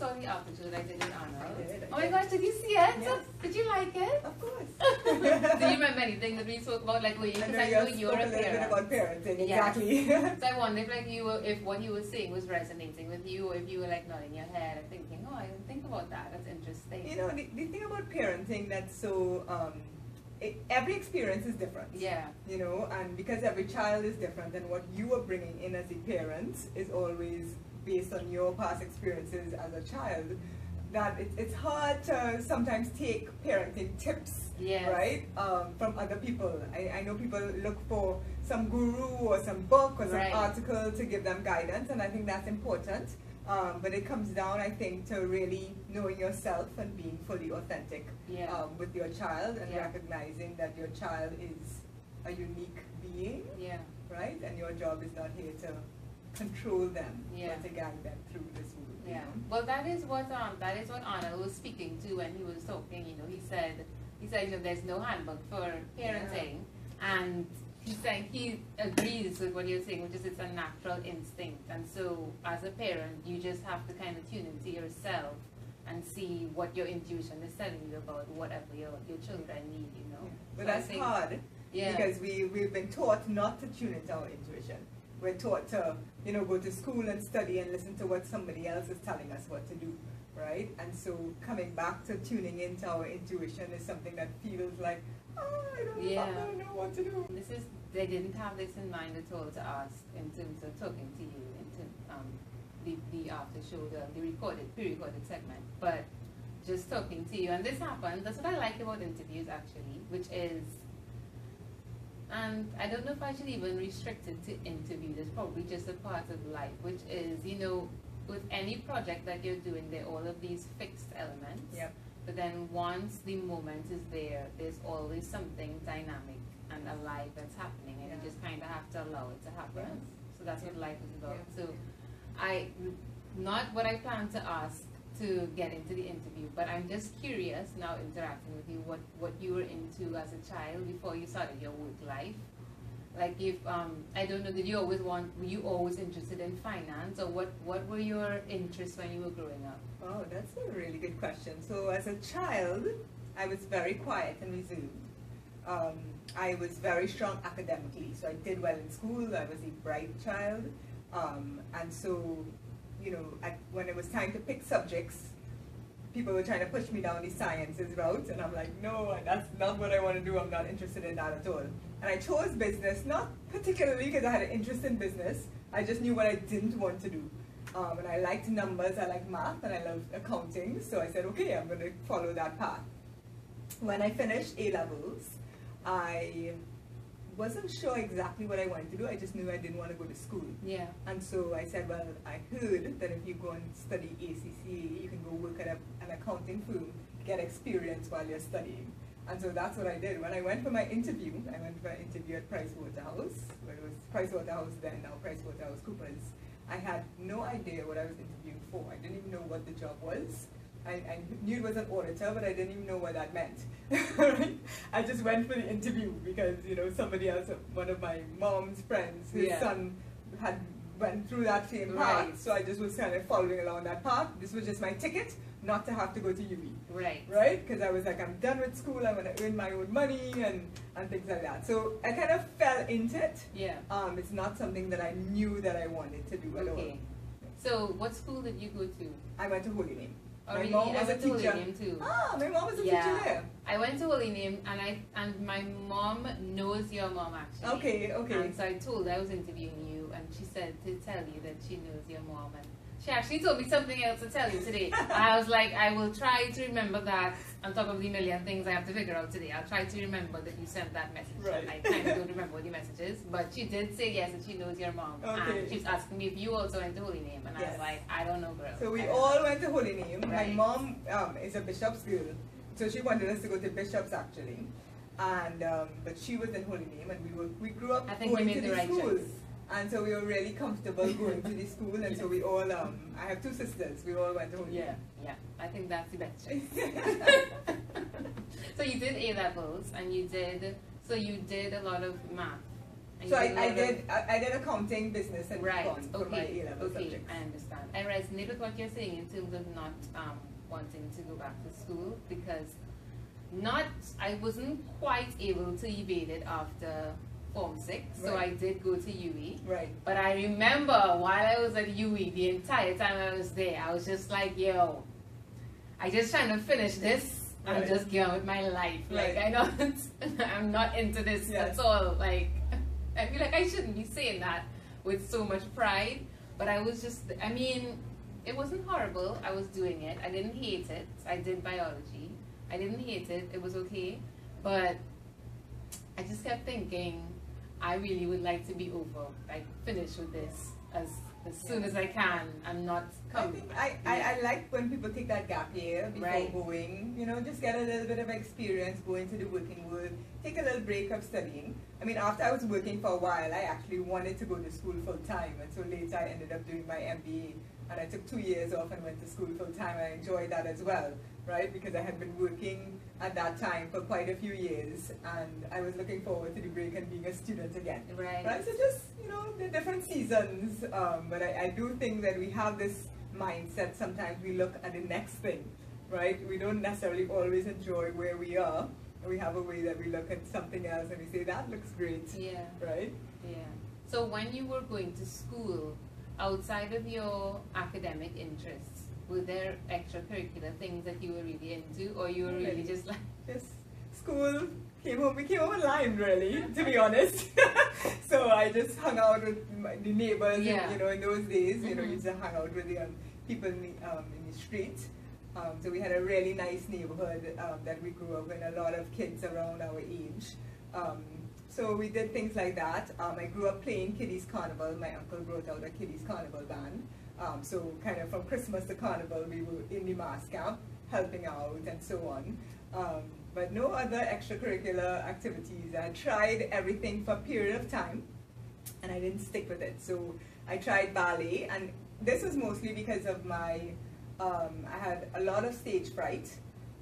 saw the after show that I did in Anna. I did. Oh my gosh, did you see it? Yes. Did you like it? Of course. Do you remember anything that we spoke about? Like, because I know you're a little bit parent. about parenting, Yeah. exactly. So I wonder if like if what you were saying was resonating with you, or if you were like nodding your head and thinking, oh, I didn't think about that. That's interesting. You know, the thing about parenting that's so, every experience is different. Yeah. You know, and because every child is different, and what you are bringing in as a parent is always based on your past experiences as a child, that it's hard to sometimes take parenting tips, Yes. right, from other people. I know people look for some guru or some book or some Right. article to give them guidance, and I think that's important. But it comes down, I think, to really knowing yourself and being fully authentic Yeah. with your child, and Yeah. recognizing that your child is a unique being, Yeah. right? And your job is not here to control them, Yeah. but to guide them through this world. you Yeah. know? Well, that is what Arnold was speaking to when he was talking. You know, he said, there's no handbook for parenting, and he's saying he agrees with what you're saying, which is it's a natural instinct. And so, as a parent, you just have to kind of tune into yourself and see what your intuition is telling you about whatever your children need. You know. But So I that's think- hard, Yeah. because we've been taught not to tune into our intuition. We're taught to, go to school and study and listen to what somebody else is telling us what to do, right? And so coming back to tuning into our intuition is something that feels like, I don't know what to do. They didn't have this in mind at all to ask in terms of talking to you into the after show, the pre-recorded segment, but just talking to you. And this happens, that's what I like about interviews actually, which is, and I don't know if I should even restrict it to interviews, it's probably just a part of life, which is, with any project that you're doing, there are all of these fixed elements. Yep. But then once the moment is there, there's always something dynamic and alive that's happening, and you just kind of have to allow it to happen. Yes. So that's what life is about. Yeah. So not what I plan to ask to get into the interview, but I'm just curious now interacting with you, what you were into as a child before you started your work life. Like if, I don't know, were you always interested in finance, or what were your interests when you were growing up? Oh, that's a really good question. So as a child, I was very quiet and reserved. I was very strong academically, so I did well in school. I was a bright child. And so, when it was time to pick subjects, people were trying to push me down the sciences route, and I'm like, no, that's not what I want to do. I'm not interested in that at all. And I chose business, not particularly because I had an interest in business. I just knew what I didn't want to do. And I liked numbers, I liked math, and I loved accounting. So I said, okay, I'm going to follow that path. When I finished A-levels, I wasn't sure exactly what I wanted to do. I just knew I didn't want to go to school. Yeah. And so I said, well, I heard that if you go and study ACCA, you can go work at an accounting firm, get experience while you're studying. And so that's what I did. When I went for my interview, at Pricewaterhouse, where it was Pricewaterhouse then, now PricewaterhouseCoopers. I had no idea what I was interviewing for. I didn't even know what the job was. I knew it was an auditor, but I didn't even know what that meant. Right? I just went for the interview because, somebody else, one of my mom's friends, his son had went through that same path. Right. So I just was kind of following along that path. This was just my ticket, not to have to go to uni. Right. Right? Because I was like, I'm done with school, I want to earn my own money and things like that. So I kind of fell into it. Yeah. It's not something that I knew that I wanted to do at all. Okay. So what school did you go to? I went to Holy Name. Oh, My really? mom was I a went to Holy teacher. Name too. Ah, my mom was a teacher there. I went to Holy Name, and my mom knows your mom actually. Okay. And so I told her I was interviewing you, and she said to tell you that she knows your mom, and she actually told me something else to tell you today. And I was like, I will try to remember that on top of the million things I have to figure out today. I'll try to remember that you sent that message. Right. And I kind of don't remember what the message is, but she did say yes, and she knows your mom. Okay. And she was asking me if you also went to Holy Name, and I was like, I don't know, girl. So we all went to Holy Name. Right. My mom is a Bishop's girl, so she wanted us to go to Bishop's actually. And but she was in Holy Name, and we grew up I think you going made to the the right schools. choice. And so we were really comfortable going to the school, and so we all, I have two sisters, we all went to Holy Name. Yeah, I think that's the best choice. So you did A-levels, and you did a lot of math And So you I learn did accounting, business, and right. econ for my Okay. A-level Okay. subjects. I understand. I resonate with what you're saying in terms of not wanting to go back to school, because I wasn't quite able to evade it after Form 6, so Right. I did go to UE. Right. But I remember while I was at UE, the entire time I was there, I was just like, yo, I just trying to finish this and Right. just get on with my life. Like, Right. I'm not into this Yes. at all. Like, I feel like I shouldn't be saying that with so much pride, but I was just, I mean, it wasn't horrible. I was doing it. I didn't hate it. I did biology. I didn't hate it. It was okay. But I just kept thinking, I really would like to be over, like finish with this as soon as I can and not I come. think I like when people take that gap year before Right. going, just get a little bit of experience, go into the working world, take a little break of studying. I mean, after I was working for a while, I actually wanted to go to school full time, and so later I ended up doing my MBA, and I took 2 years off and went to school full time, and I enjoyed that as well, right? Because I had been working at that time for quite a few years, and I was looking forward to the break and being a student again. Right. Right, so just, the different seasons, but I do think that we have this mindset, sometimes we look at the next thing, right? We don't necessarily always enjoy where we are, and we have a way that we look at something else and we say, that looks great, Yeah. right? Yeah. So when you were going to school, outside of your academic interests, were there extracurricular things that you were really into, or you were really just like... Just school, we came home aligned really, to be honest. So I just hung out with the neighbors, Yeah. in those days, Mhm. used to hang out with the people in the street. So we had a really nice neighborhood that we grew up in, a lot of kids around our age. So we did things like that. I grew up playing Kiddies Carnival. My uncle brought out a Kiddies Carnival band. So kind of from Christmas to Carnival, we were in the mass camp, helping out and so on. But no other extracurricular activities. I tried everything for a period of time, and I didn't stick with it. So I tried ballet, and this was mostly because of I had a lot of stage fright,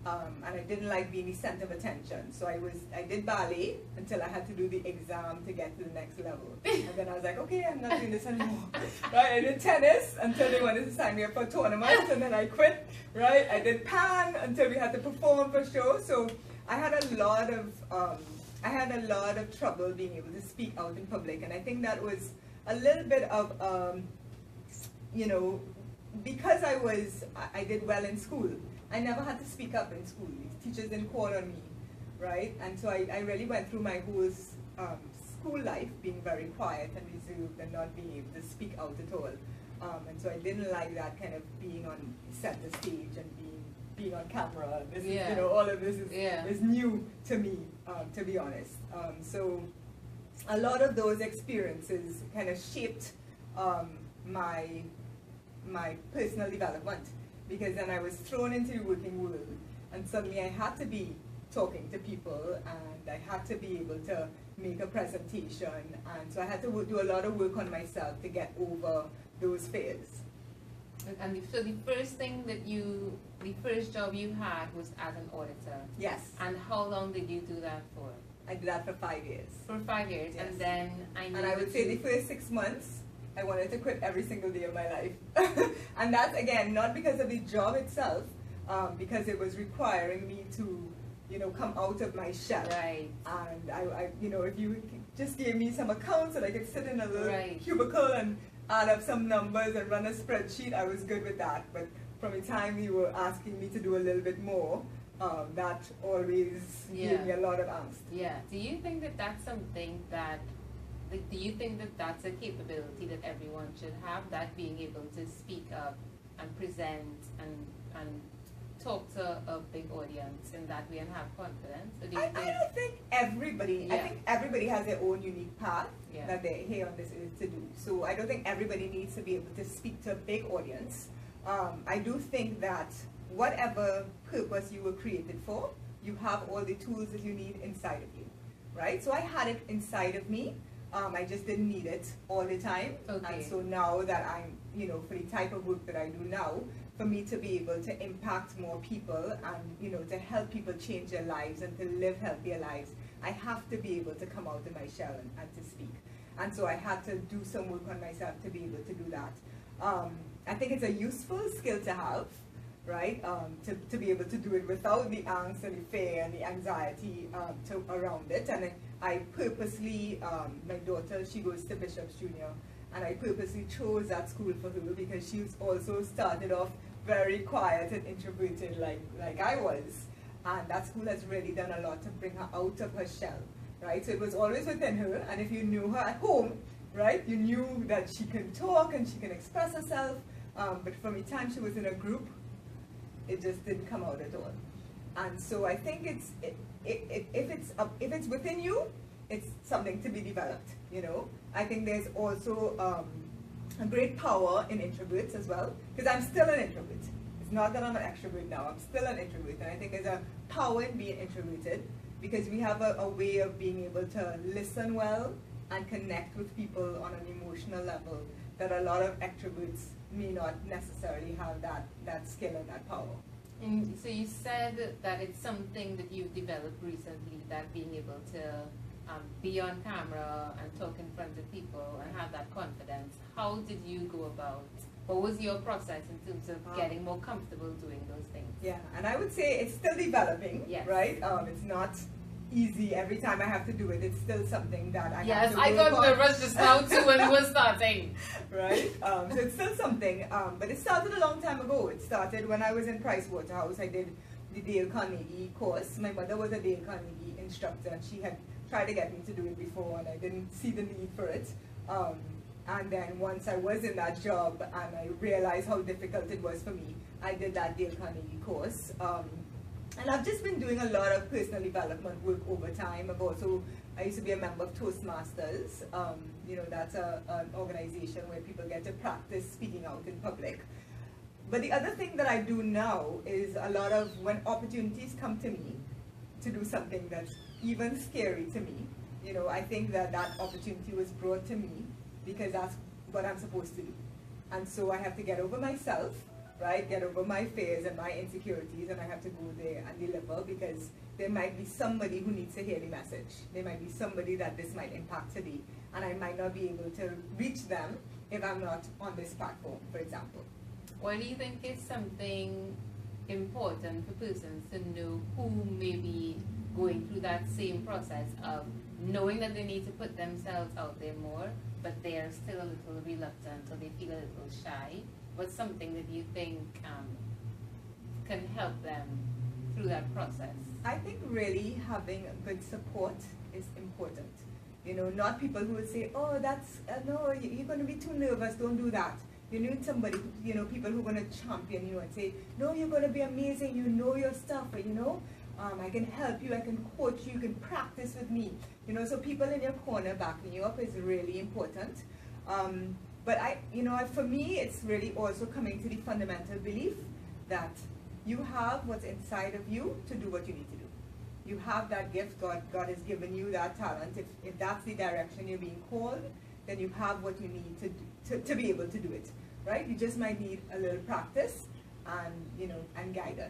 and I didn't like being the center of attention. So I did ballet until I had to do the exam to get to the next level. And then I was like, okay, I'm not doing this anymore. Right? I did tennis until they wanted to sign me up for tournaments, and then I quit. Right? I did pan until we had to perform for show. So I had a lot of trouble being able to speak out in public, and I think that was a little bit of because I did well in school, I never had to speak up in school. Teachers didn't call on me, right? And so I really went through my whole school life being very quiet and reserved and not being able to speak out at all. And so I didn't like that kind of being on center stage and being on camera. This is, all of this is new to me, to be honest. So a lot of those experiences kind of shaped my personal development, because then I was thrown into the working world, and suddenly I had to be talking to people, and I had to be able to make a presentation, and so I had to do a lot of work on myself to get over those fears. And so the first job you had was as an auditor. Yes. And how long did you do that for? I did that for 5 years. For 5 years, Yes. and then I would say the first 6 months, I wanted to quit every single day of my life. And that's, again, not because of the job itself, because it was requiring me to, come out of my shell. Right. And I if you just gave me some accounts that I could sit in a little Right. cubicle and add up some numbers and run a spreadsheet, I was good with that. But from the time you were asking me to do a little bit more, that always gave me a lot of angst. Yeah. Do you think that that's something that, do you think that that's a capability that everyone should have, that being able to speak up and present and talk to a big audience in that way and have confidence? Or do you I don't think everybody, I think everybody has their own unique path that they're here on this earth to do. So I don't think everybody needs to be able to speak to a big audience. I do think that whatever purpose you were created for, you have all the tools that you need inside of you, right? So I had it inside of me. I just didn't need it all the time. Okay. And so now that I'm, for the type of work that I do now, for me to be able to impact more people and, to help people change their lives and to live healthier lives, I have to be able to come out of my shell and to speak. And so I had to do some work on myself to be able to do that. I think it's a useful skill to have, right? To be able to do it without the angst and the fear and the anxiety around it. And I purposely, my daughter, she goes to Bishop's Junior, and I purposely chose that school for her because she was also started off very quiet and introverted like I was. And that school has really done a lot to bring her out of her shell, right? So it was always within her, and if you knew her at home, right, you knew that she can talk and she can express herself, but from the time she was in a group, it just didn't come out at all. And so I think if it's within you, it's something to be developed, you know. I think there's also a great power in introverts as well, because I'm still an introvert. It's not that I'm an extrovert now, I'm still an introvert, and I think there's a power in being introverted, because we have a way of being able to listen well and connect with people on an emotional level that a lot of extroverts may not necessarily have that skill and that power. And so you said that it's something that you've developed recently, that being able to be on camera and talk in front of people and have that confidence. How did you go about, what was your process in terms of getting more comfortable doing those things? Yeah, and I would say it's still developing, yes. Right? It's not easy every time I have to do it. It's still something that I have to work on. Yes, I got nervous just now too when you were starting. Right? So it's still something, but it started a long time ago. It started when I was in Pricewaterhouse. I did the Dale Carnegie course. My mother was a Dale Carnegie instructor, and she had tried to get me to do it before, and I didn't see the need for it. And then once I was in that job and I realized how difficult it was for me, I did that Dale Carnegie course. And I've just been doing a lot of personal development work over time. I used to be a member of Toastmasters. You know, that's an organization where people get to practice speaking out in public. But the other thing that I do now is a lot of, when opportunities come to me to do something that's even scary to me, you know, I think that opportunity was brought to me because that's what I'm supposed to do. And so I have to get over myself, right? Get over my fears and my insecurities, and I have to go there and deliver, because there might be somebody who needs to hear the message. There might be somebody that this might impact today, and I might not be able to reach them if I'm not on this platform, for example. What do you think is something important for persons to know who may be going through that same process of knowing that they need to put themselves out there more, but they're still a little reluctant or they feel a little shy? What's something that you think can help them through that process? I think really having good support is important. You know, not people who will say, oh, that's, no, you're going to be too nervous, don't do that. You need somebody, you know, people who are going to champion you and say, no, you're going to be amazing, you know your stuff, you know. I can help you, I can coach you, you can practice with me. You know, so people in your corner backing you up is really important. But for me, it's really also coming to the fundamental belief that you have what's inside of you to do what you need to do. You have that gift, God has given you that talent. If that's the direction you're being called, then you have what you need to be able to do it, right? You just might need a little practice and, you know, and guidance.